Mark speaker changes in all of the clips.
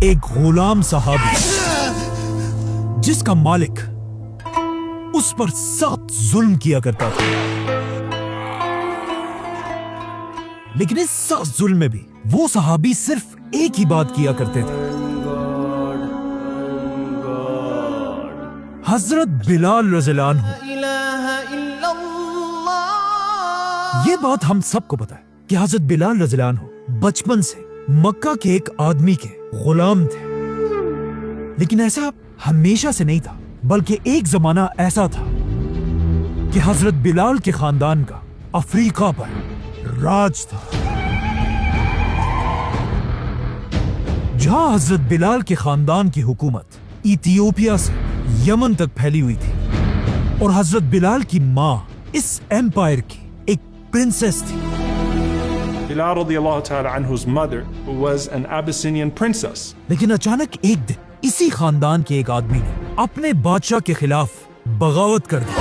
Speaker 1: ایک غلام صحابی جس کا مالک اس پر سخت ظلم کیا کرتا تھا، لیکن اس سخت ظلم میں بھی وہ صحابی صرف ایک ہی بات کیا کرتے تھے۔ حضرت بلال رضی اللہ عنہ، یہ بات ہم سب کو پتا ہے کہ حضرت بلال رضی اللہ عنہ بچپن سے مکہ کے ایک آدمی کے غلام تھے، لیکن ایسا ہمیشہ سے نہیں تھا، بلکہ ایک زمانہ ایسا تھا کہ حضرت بلال کے خاندان کا افریقہ پر راج تھا، جہاں حضرت بلال کے خاندان کی حکومت ایتھیوپیا سے یمن تک پھیلی ہوئی تھی، اور حضرت بلال کی ماں اس ایمپائر کی ایک پرنسس تھی۔
Speaker 2: Bilal radiallahu ta'ala anhu's mother was an Abyssinian princess.
Speaker 1: لیکن اچانک ایک دن اسی خاندان کے ایک آدمی نے اپنے بادشاہ کے خلاف بغاوت کر دی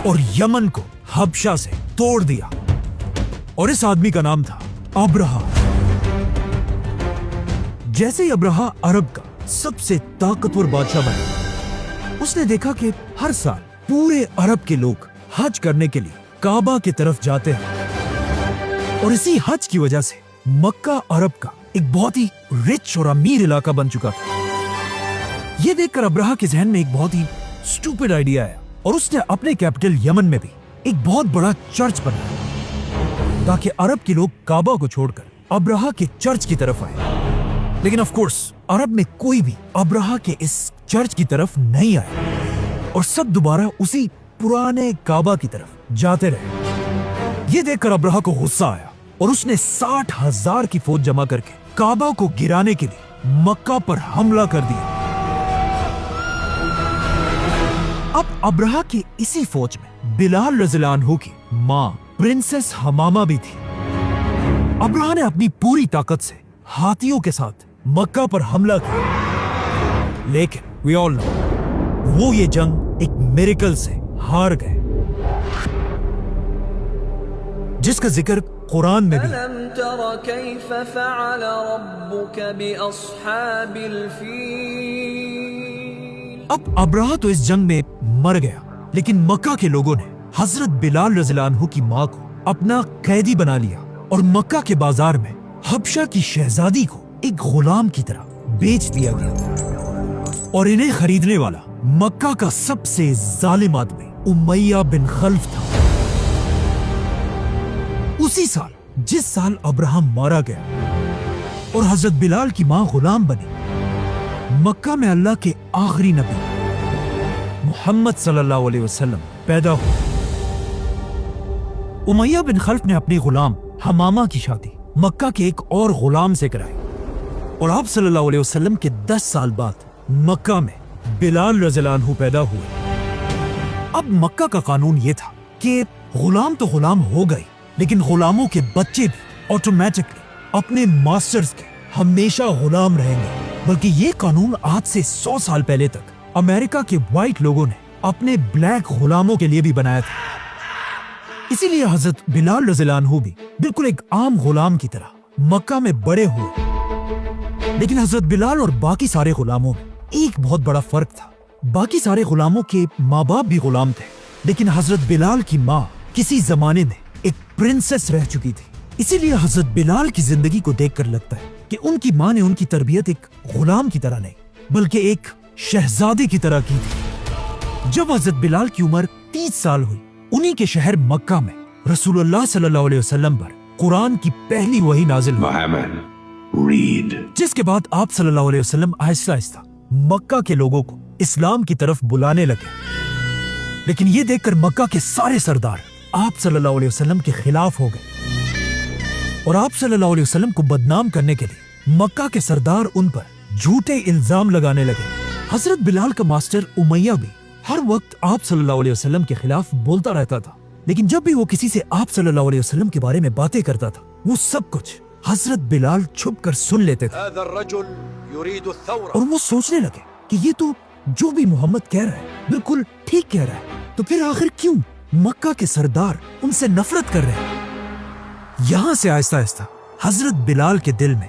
Speaker 1: اور یمن کو حبشہ سے توڑ دیا، اور اس آدمی کا نام تھا ابرہہ۔ جیسے ہی ابرہہ عرب کا سب سے طاقتور بادشاہ بنا، اس نے دیکھا کہ ہر سال پورے عرب کے لوگ حج کرنے کے لیے کعبہ کی طرف جاتے ہیں، اور اسی حج کی وجہ سے مکہ عرب کا ایک بہت ہی رچ اور امیر علاقہ بن چکا تھا۔ یہ دیکھ کر ابرہہ کے ذہن میں ایک بہت ہی سٹوپڈ آئیڈیا آیا، اور اس نے اپنے کیپٹل یمن میں بھی ایک بہت بڑا چرچ بنایا تاکہ عرب کے لوگ کعبہ کو چھوڑ کر ابرہہ کے چرچ کی طرف آئے۔ لیکن آف کورس عرب میں کوئی بھی ابرہہ کے اس چرچ کی طرف نہیں آیا، اور سب دوبارہ اسی پرانے کعبہ کی طرف جاتے رہے۔ یہ دیکھ کر ابرہہ کو غصہ آیا، اور اس نے 60,000 کی فوج جمع کر کے کعبہ کو گرانے کے لیے مکہ پر حملہ کر دیا۔ اب ابرہہ کی اسی فوج میں بلال رضی اللہ عنہ کی ماں پرنسس حمامہ بھی تھی۔ ابرہہ نے اپنی پوری طاقت سے ہاتھیوں کے ساتھ مکہ پر حملہ کیا، لیکن we all know وہ یہ جنگ ایک میریکل سے ہار گئے، جس کا ذکر قرآن میں بھی ہے۔
Speaker 3: أَلَمْ تَرَ كَيْفَ فَعَلَ رَبُّكَ بِأَصْحَابِ الْفِيلِ۔
Speaker 1: اب ابرہہ تو اس جنگ میں مر گیا، لیکن مکہ کے لوگوں نے حضرت بلال رضی اللہ عنہ کی ماں کو اپنا قیدی بنا لیا، اور مکہ کے بازار میں حبشہ کی شہزادی کو ایک غلام کی طرح بیچ دیا گیا، اور انہیں خریدنے والا مکہ کا سب سے ظالم آدمی امیہ بن خلف تھا۔ اسی سال جس سال ابرہہ مارا گیا اور حضرت بلال کی ماں غلام بنی، مکہ میں اللہ کے آخری نبی محمد صلی اللہ علیہ وسلم پیدا ہوئے۔ امیہ بن خلف نے اپنی غلام حمامہ کی شادی مکہ کے ایک اور غلام سے کرائی، اور آپ صلی اللہ علیہ وسلم کے 10 سال بعد مکہ میں بلال رضی اللہ عنہ پیدا ہوئے۔ اب مکہ کا قانون یہ تھا کہ غلام تو غلام ہو گئی، لیکن غلاموں کے بچے بھی آٹومیٹکلی اپنے ماسٹرز کے ہمیشہ غلام رہیں گے، بلکہ یہ قانون آج سے 100 سال پہلے تک امریکہ کے وائٹ لوگوں نے اپنے بلیک غلاموں کے لیے بھی بنایا تھا۔ اسی لیے حضرت بلال رضی اللہ عنہ بھی بالکل ایک عام غلام کی طرح مکہ میں بڑے ہوئے، لیکن حضرت بلال اور باقی سارے غلاموں میں ایک بہت بڑا فرق تھا۔ باقی سارے غلاموں کے ماں باپ بھی غلام تھے، لیکن حضرت بلال کی ماں کسی زمانے میں ایک پرنسس رہ چکی تھی، اسی لیے حضرت بلال کی زندگی کو دیکھ کر لگتا ہے کہ ان کی ماں نے ان کی تربیت ایک غلام کی طرح نہیں بلکہ ایک شہزادی کی طرح کی تھی۔ جب حضرت بلال کی عمر 30 سال ہوئی، انہی کے شہر مکہ میں رسول اللہ صلی اللہ علیہ وسلم پر قرآن کی پہلی وحی نازل ہوئی، جس کے بعد آپ صلی اللہ علیہ وسلم آہستہ آہستہ مکہ کے لوگوں کو اسلام کی طرف بلانے لگے۔ لیکن یہ دیکھ کر مکہ کے سارے سردار آپ صلی اللہ علیہ وسلم کے خلاف ہو گئے، اور آپ صلی اللہ علیہ وسلم کو بدنام کرنے کے لیے مکہ کے سردار ان پر جھوٹے الزام لگانے لگے۔ حضرت بلال کا ماسٹر امیہ بھی ہر وقت آپ صلی اللہ علیہ وسلم کے خلاف بولتا رہتا تھا، لیکن جب بھی وہ کسی سے آپ صلی اللہ علیہ وسلم کے بارے میں باتیں کرتا تھا، وہ سب کچھ حضرت بلال چھپ کر سن لیتے تھے، اور وہ سوچنے لگے کہ یہ تو جو بھی محمد کہہ رہا ہے بالکل ٹھیک کہہ رہا ہے، تو پھر آخر کیوں مکہ کے سردار ان سے نفرت کر رہے ہیں؟ یہاں سے آہستہ آہستہ حضرت بلال کے دل میں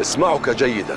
Speaker 4: اسمعك جيدا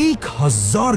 Speaker 1: 1000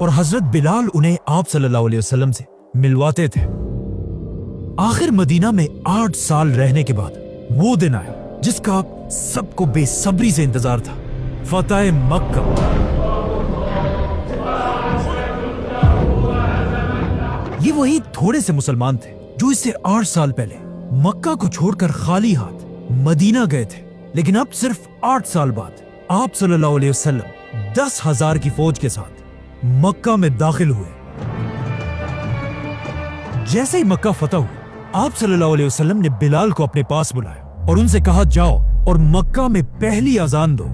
Speaker 1: اور حضرت بلال انہیں آپ صلی اللہ علیہ وسلم سے ملواتے تھے۔ آخر مدینہ میں 8 سال رہنے کے بعد وہ دن آیا جس کا سب کو بے صبری سے انتظار تھا، فتح مکہ۔ یہ وہی تھوڑے سے مسلمان تھے جو اس سے 8 سال پہلے مکہ کو چھوڑ کر خالی ہاتھ مدینہ گئے تھے، لیکن اب صرف 8 سال بعد آپ صلی اللہ علیہ وسلم 10,000 کی فوج کے ساتھ مکہ میں داخل ہوئے۔ جیسے ہی مکہ فتح ہوا، آپ صلی اللہ علیہ وسلم نے بلال کو اپنے پاس بلایا اور ان سے کہا جاؤ اور مکہ میں پہلی اذان دو۔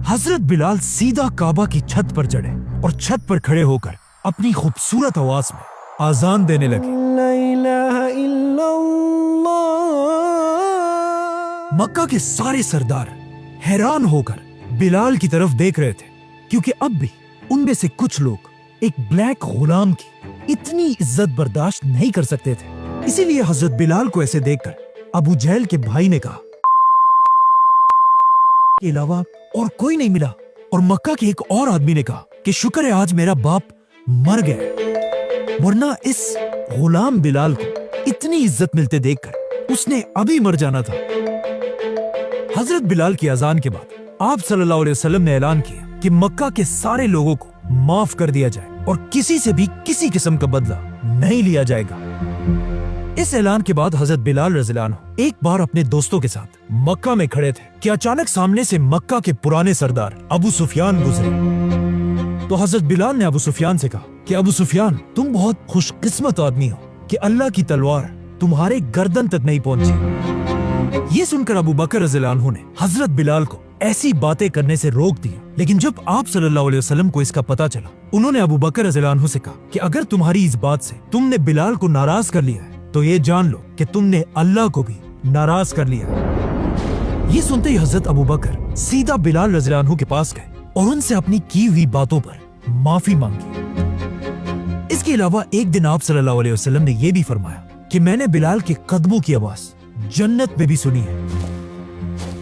Speaker 1: حضرت بلال سیدھا کعبہ کی چھت پر چڑھے اور چھت پر کھڑے ہو کر اپنی خوبصورت آواز میں اذان دینے لگے۔ لا الہ الا اللہ۔ مکہ کے سارے سردار حیران ہو کر بلال کی طرف دیکھ رہے تھے، کیونکہ اب بھی ان میں سے کچھ لوگ ایک بلیک غلام کی اتنی عزت برداشت نہیں کر سکتے تھے۔ اسی لیے حضرت بلال کو ایسے دیکھ کر ابو جہل کے بھائی نے کہا کے علاوہ اور کوئی نہیں ملا، اور مکہ کے ایک اور آدمی نے کہا کہ شکر ہے آج میرا باپ مر گیا، ورنہ اس غلام بلال کو اتنی عزت ملتے دیکھ کر اس نے ابھی مر جانا تھا۔ حضرت بلال کی اذان کے بعد آپ صلی اللہ علیہ وسلم نے اعلان کیا کہ مکہ کے سارے لوگوں کو معاف کر دیا جائے اور کسی سے بھی کسی قسم کا بدلہ نہیں لیا جائے گا۔ اس اعلان کے بعد حضرت بلال رضی اللہ عنہ ایک بار اپنے دوستوں کے ساتھ مکہ میں کھڑے تھے کہ اچانک سامنے سے مکہ کے پرانے سردار ابو سفیان گزرے۔ تو حضرت بلال نے ابو سفیان سے کہا کہ ابو سفیان، تم بہت خوش قسمت آدمی ہو کہ اللہ کی تلوار تمہارے گردن تک نہیں پہنچی۔ یہ سن کر ابو بکر رضی اللہ عنہ نے حضرت بلال کو ایسی باتیں کرنے سے روک دیا، لیکن جب آپ صلی اللہ علیہ وسلم کو اس کا پتہ چلا، انہوں نے ابو بکر رضی اللہ عنہ سے کہا کہ اگر تمہاری اس بات سے تم نے بلال کو ناراض کر لیا ہے تو یہ جان لو کہ تم نے اللہ کو بھی ناراض کر لیا ہے۔ یہ سنتے ہی حضرت ابو بکر سیدھا بلال رضی اللہ عنہ کے پاس گئے اور ان سے اپنی کی ہوئی باتوں پر معافی مانگی۔ اس کے علاوہ ایک دن آپ صلی اللہ علیہ وسلم نے یہ بھی فرمایا کہ میں نے بلال کے قدموں کی آواز جنت میں بھی سنی ہے،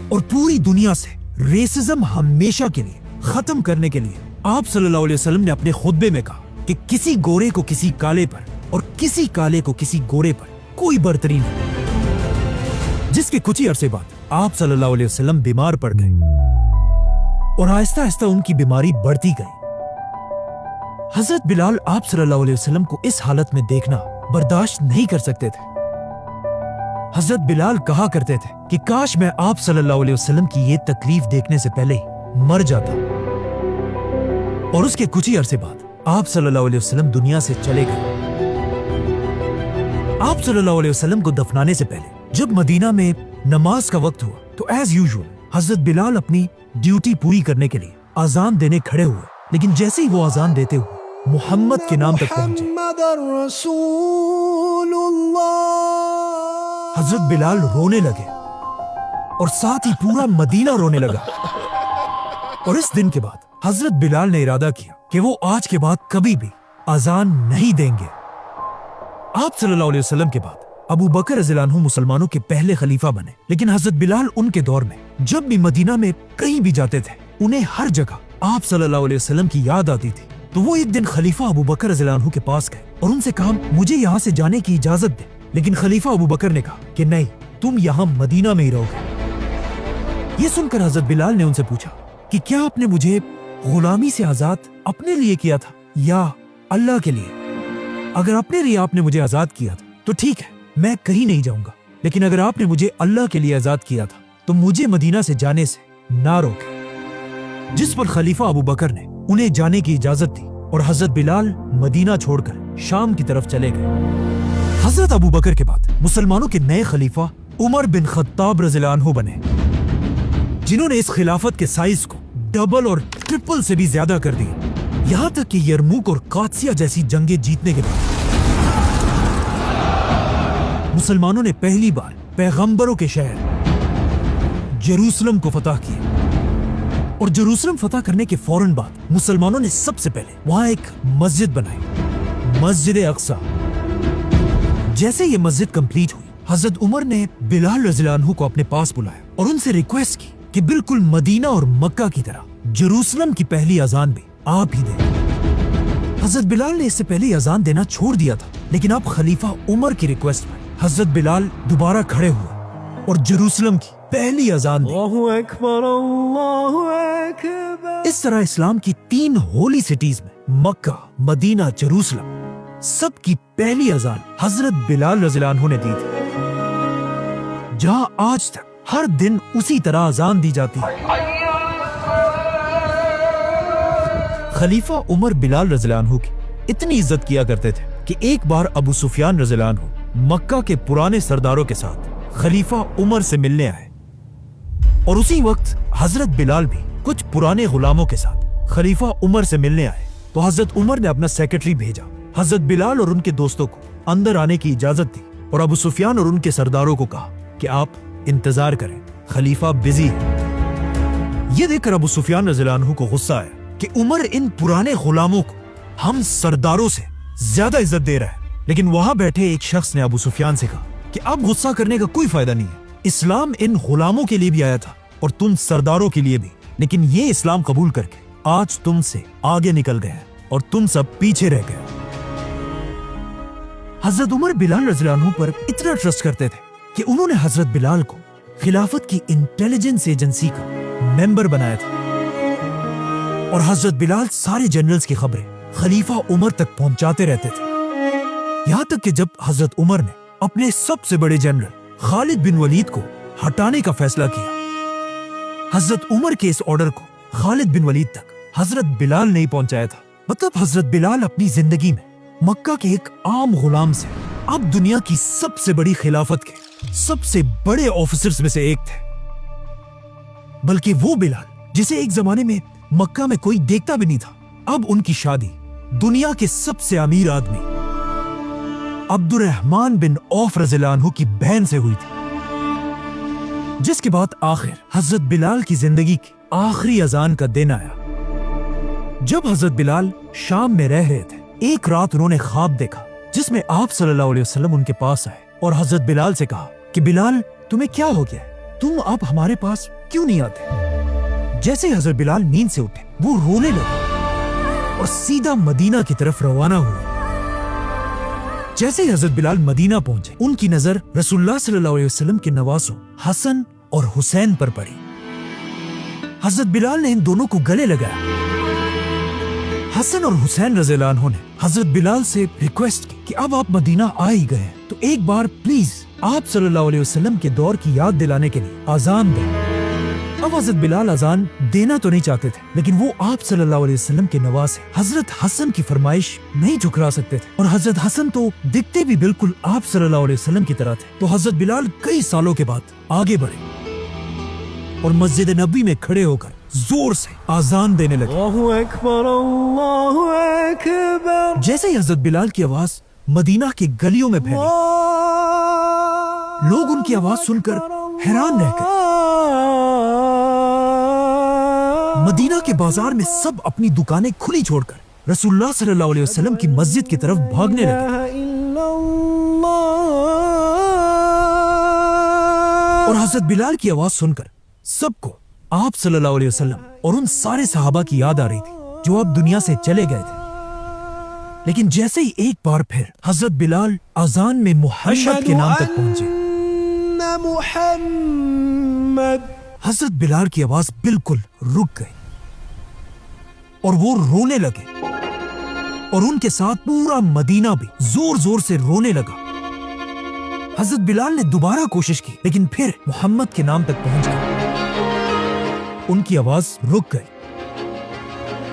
Speaker 1: اور پوری دنیا سے ریسزم ہمیشہ کے لیے ختم کرنے کے لیے آپ صلی اللہ علیہ وسلم نے اپنے خطبے میں کہا کہ کسی گورے کو کسی کالے پر اور کسی کالے کو کسی گورے پر کوئی برتری نہیں۔ جس کے کچھ ہی عرصے بعد آپ صلی اللہ علیہ وسلم بیمار پڑ گئے اور آہستہ آہستہ ان کی بیماری بڑھتی گئی۔ حضرت بلال آپ صلی اللہ علیہ وسلم کو اس حالت میں دیکھنا برداشت نہیں کر سکتے تھے۔ حضرت بلال کہا کرتے تھے کہ کاش میں آپ صلی اللہ علیہ وسلم کی یہ تکلیف دیکھنے سے پہلے ہی مر جاتا۔ اور اس کے کچھ ہی عرصے بعد آپ صلی اللہ علیہ وسلم دنیا سے چلے گئے۔ آپ صلی اللہ علیہ وسلم کو دفنانے سے پہلے جب مدینہ میں نماز کا وقت ہوا تو ایز یوزول حضرت بلال اپنی ڈیوٹی پوری کرنے کے لیے اذان دینے کھڑے ہوئے، لیکن جیسے ہی وہ اذان دیتے ہوئے محمد کے نام تک پہنچے، حضرت بلال رونے لگے اور ساتھ ہی پورا مدینہ رونے لگا۔ اور اس دن کے بعد حضرت بلال نے ارادہ کیا کہ وہ آج کے بعد کبھی بھی اذان نہیں دیں گے۔ آپ صلی اللہ علیہ وسلم کے بعد ابو بکر رضی اللہ عنہ مسلمانوں کے پہلے خلیفہ بنے، لیکن حضرت بلال ان کے دور میں جب بھی مدینہ میں کہیں بھی جاتے تھے انہیں ہر جگہ آپ صلی اللہ علیہ وسلم کی یاد آتی تھی۔ تو وہ ایک دن خلیفہ ابو بکر رضی اللہ عنہ کے پاس گئے اور ان سے کہا مجھے یہاں سے جانے کی اجازت دے، لیکن خلیفہ ابو بکر نے کہا کہ نہیں، تم یہاں مدینہ میں ہی رہو گے۔ یہ سن کر حضرت بلال نے ان سے پوچھا کہ کیا آپ نے مجھے غلامی سے آزاد اپنے لیے کیا تھا یا اللہ کے لیے؟ اگر اپنے لیے آپ نے مجھے آزاد کیا تھا تو ٹھیک ہے، میں کہیں نہیں جاؤں گا، لیکن اگر آپ نے مجھے اللہ کے لیے آزاد کیا تھا تو مجھے مدینہ سے جانے سے نہ روکے۔ جس پر خلیفہ ابو بکر نے انہیں جانے کی اجازت دی اور حضرت بلال مدینہ چھوڑ کر شام کی طرف چلے گئے۔ حضرت ابو بکر کے بعد مسلمانوں کے نئے خلیفہ عمر بن خطاب رضی اللہ عنہ بنے، جنہوں نے اس خلافت کے سائز کو ڈبل اور ٹرپل سے بھی زیادہ کر دیا، یہاں تک کہ یرموک اور قادسیہ جیسی جنگیں جیتنے کے بعد مسلمانوں نے پہلی بار پیغمبروں کے شہر جیروسلم کو فتح کیا، اور جیروسلم فتح کرنے کے فوراً بعد مسلمانوں نے سب سے پہلے وہاں ایک مسجد بنائی، مسجد اقصیٰ۔ جیسے یہ مسجد کمپلیٹ ہوئی، حضرت عمر نے بلال رضی اللہ عنہ کو اپنے پاس بلایا اور ان سے ریکویسٹ کی کہ بالکل مدینہ اور مکہ کی طرح جیروسلم کی پہلی اذان بھی آپ ہی دیں۔ حضرت بلال نے اس سے پہلے اذان دینا چھوڑ دیا تھا، لیکن اب خلیفہ عمر کی ریکویسٹ پر حضرت بلال دوبارہ کھڑے ہوئے اور جیروسلم کی پہلی اذان دی۔
Speaker 3: اللہ اکبر اللہ اکبر۔
Speaker 1: اس طرح اسلام کی 3 ہولی سٹیز میں مکہ، مدینہ، جیروسلم، سب کی پہلی اذان حضرت بلال رضی اللہ عنہ نے دی تھی، جہاں آج تک ہر دن اسی طرح اذان دی جاتی ہے۔ خلیفہ عمر بلال رضی اللہ عنہ کی اتنی عزت کیا کرتے تھے کہ ایک بار ابو سفیان رضی اللہ عنہ مکہ کے پرانے سرداروں کے ساتھ خلیفہ عمر سے ملنے آئے، اور اسی وقت حضرت بلال بھی کچھ پرانے غلاموں کے ساتھ خلیفہ عمر سے ملنے آئے، تو حضرت عمر نے اپنا سیکرٹری بھیجا، حضرت بلال اور ان کے دوستوں کو اندر آنے کی اجازت دی، اور ابو سفیان اور ان کے سرداروں کو کہا کہ آپ انتظار کریں، خلیفہ بزی ہے۔ یہ دیکھ کر ابو سفیان رضی اللہ عنہ کو غصہ آیا کہ عمر ان پرانے غلاموں کو ہم سرداروں سے زیادہ عزت دے رہا ہے، لیکن وہاں بیٹھے ایک شخص نے ابو سفیان سے کہا کہ اب غصہ کرنے کا کوئی فائدہ نہیں ہے، اسلام ان غلاموں کے لیے بھی آیا تھا اور تم سرداروں کے لیے بھی، لیکن یہ اسلام قبول کر کے آج تم سے آگے نکل گئے اور تم سب پیچھے رہ گئے۔ حضرت عمر بلال رضی اللہ عنہ پر اتنا ٹرسٹ کرتے تھے کہ انہوں نے حضرت بلال کو خلافت کی انٹیلیجنس ایجنسی کا ممبر بنایا تھا، اور حضرت بلال سارے جنرلز کی خبریں خلیفہ عمر تک پہنچاتے رہتے تھے، یہاں تک کہ جب حضرت عمر نے اپنے سب سے بڑے جنرل خالد بن ولید کو ہٹانے کا فیصلہ کیا، حضرت عمر کے اس آرڈر کو خالد بن ولید تک حضرت بلال نہیں پہنچایا تھا۔ مطلب حضرت بلال اپنی زندگی میں مکہ کے ایک عام غلام سے اب دنیا کی سب سے بڑی خلافت کے سب سے بڑے آفیسرز میں سے ایک تھے، بلکہ وہ بلال جسے ایک زمانے میں مکہ میں کوئی دیکھتا بھی نہیں تھا، اب ان کی شادی دنیا کے سب سے امیر آدمی عبد الرحمن بن عوف رضی اللہ عنہ کی بہن سے ہوئی تھی، جس کے بعد آخر حضرت بلال کی زندگی کی آخری اذان کا دن آیا۔ جب حضرت بلال شام میں رہ رہے تھے، ایک رات انہوں نے خواب دیکھا جس میں آپ صلی اللہ علیہ وسلم ان کے پاس آئے اور حضرت بلال سے کہا کہ بلال تمہیں کیا ہو گیا ہے؟ تم اب ہمارے پاس کیوں نہیں آتے؟ جیسے حضرت بلال نیند سے اٹھے وہ رونے لگے اور سیدھا مدینہ کی طرف روانہ ہوئے۔ جیسے ہی حضرت بلال مدینہ پہنچے، ان کی نظر رسول اللہ صلی اللہ علیہ وسلم کے نواسوں حسن اور حسین پر پڑی۔ حضرت بلال نے ان دونوں کو گلے لگایا۔ حسن اور حسین رضی اللہ عنہ نے حضرت بلال سے ریکویسٹ کی کہ اب آپ مدینہ آ ہی گئے ہیں تو ایک بار پلیز آپ صلی اللہ علیہ وسلم کے دور کی یاد دلانے کے لیے اذان دیں۔ اب حضرت بلال اذان دینا تو نہیں چاہتے تھے، لیکن وہ آپ صلی اللہ علیہ وسلم کے نواسے حضرت حسن کی فرمائش نہیں ٹھکرا سکتے تھے، اور حضرت حسن تو دکھتے بھی بالکل آپ صلی اللہ علیہ وسلم کی طرح تھے۔ تو حضرت بلال کئی سالوں کے بعد آگے بڑھے اور مسجد نبوی میں کھڑے ہو کر زور سے اذان دینے لگے۔
Speaker 3: اللہ اکبر اللہ اکبر۔
Speaker 1: جیسے ہی حضرت بلال کی آواز مدینہ کے گلیوں میں پھیلی، لوگ ان کی آواز سن کر حیران رہ گئے۔ مدینہ کے بازار میں سب اپنی دکانیں کھلی چھوڑ کر رسول اللہ صلی اللہ علیہ وسلم کی مسجد کی طرف بھاگنے لگے، اور حضرت بلال کی آواز سن کر سب کو آپ صلی اللہ علیہ وسلم اور ان سارے صحابہ کی یاد آ رہی تھی جو اب دنیا سے چلے گئے تھے۔ لیکن جیسے ہی ایک بار پھر حضرت بلال اذان میں محمد کے نام تک پہنچے، حضرت بلال کی آواز بالکل رک گئی اور وہ رونے لگے، اور ان کے ساتھ پورا مدینہ بھی زور زور سے رونے لگا۔ حضرت بلال نے دوبارہ کوشش کی، لیکن پھر محمد کے نام تک پہنچ گئے، ان کی آواز رک گئی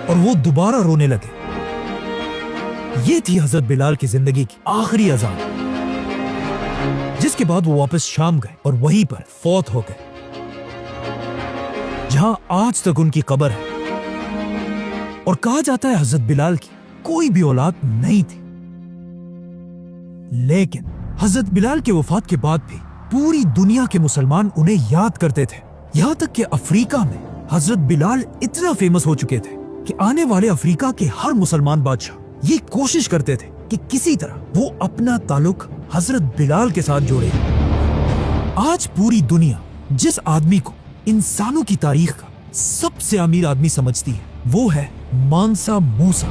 Speaker 1: اور وہ دوبارہ رونے لگے۔ یہ تھی حضرت بلال کی زندگی کی آخری اذان، جس کے بعد وہ واپس شام گئے اور وہیں پر فوت ہو گئے، جہاں آج تک ان کی قبر ہے۔ اور کہا جاتا ہے حضرت بلال کی کوئی بھی اولاد نہیں تھی، لیکن حضرت بلال کے وفات کے بعد بھی پوری دنیا کے مسلمان انہیں یاد کرتے تھے، یہاں تک کہ افریقہ میں حضرت بلال اتنا فیمس ہو چکے تھے کہ آنے والے افریقہ کے ہر مسلمان بادشاہ یہ کوشش کرتے تھے کہ کسی طرح وہ اپنا تعلق حضرت بلال کے ساتھ جوڑے۔ آج پوری دنیا جس آدمی کو انسانوں کی تاریخ کا سب سے امیر آدمی سمجھتی ہے وہ ہے مانسا موسیٰ۔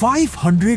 Speaker 1: $500